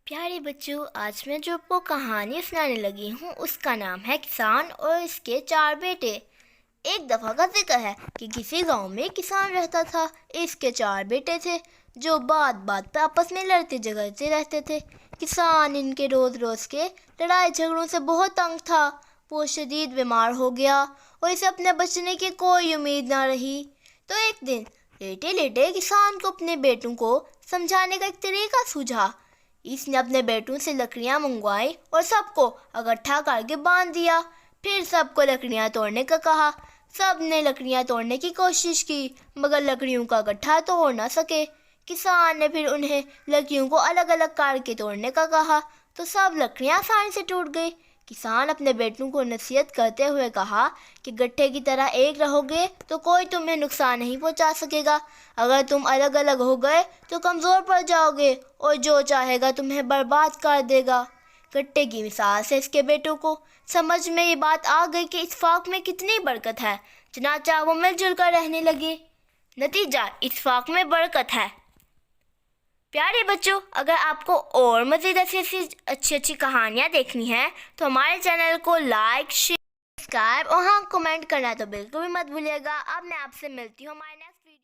پیارے بچوں، آج میں جو آپ کو کہانی سنانے لگی ہوں اس کا نام ہے کسان اور اس کے 4 بیٹے۔ ایک دفعہ کا ذکر ہے کہ کسی گاؤں میں کسان رہتا تھا۔ اس کے 4 بیٹے تھے جو بات بات پہ آپس میں لڑتے جھگڑتے رہتے تھے۔ کسان ان کے روز روز کے لڑائی جھگڑوں سے بہت تنگ تھا۔ وہ شدید بیمار ہو گیا اور اسے اپنے بچنے کی کوئی امید نہ رہی۔ تو ایک دن لیٹے لیٹے کسان کو اپنے بیٹوں کو سمجھانے کا ایک طریقہ سوجھا۔ اس نے اپنے بیٹوں سے لکڑیاں منگوائیں اور سب کو اکٹھا کر کے باندھ دیا۔ پھر سب کو لکڑیاں توڑنے کا کہا۔ سب نے لکڑیاں توڑنے کی کوشش کی مگر لکڑیوں کا گٹھا توڑ نہ سکے۔ کسان نے پھر انہیں لکڑیوں کو الگ الگ کر کے توڑنے کا کہا تو سب لکڑیاں آسانی سے ٹوٹ گئی۔ کسان اپنے بیٹوں کو نصیحت کرتے ہوئے کہا کہ گٹھے کی طرح ایک رہو گے تو کوئی تمہیں نقصان نہیں پہنچا سکے گا۔ اگر تم الگ الگ ہو گئے تو کمزور پڑ جاؤ گے اور جو چاہے گا تمہیں برباد کر دے گا۔ گٹھے کی مثال سے اس کے بیٹوں کو سمجھ میں یہ بات آ گئی کہ اتفاق میں کتنی برکت ہے، چنانچہ وہ مل جل کر رہنے لگے۔ نتیجہ اتفاق میں برکت ہے۔ پیارے بچوں، اگر آپ کو اور مزید ایسی اچھی کہانیاں دیکھنی ہیں تو ہمارے چینل کو لائک، شیئر، سبسکرائب اور ہاں کمنٹ کرنا تو بالکل بھی مت بھولیے گا۔ اب میں آپ سے ملتی ہوں ہمارے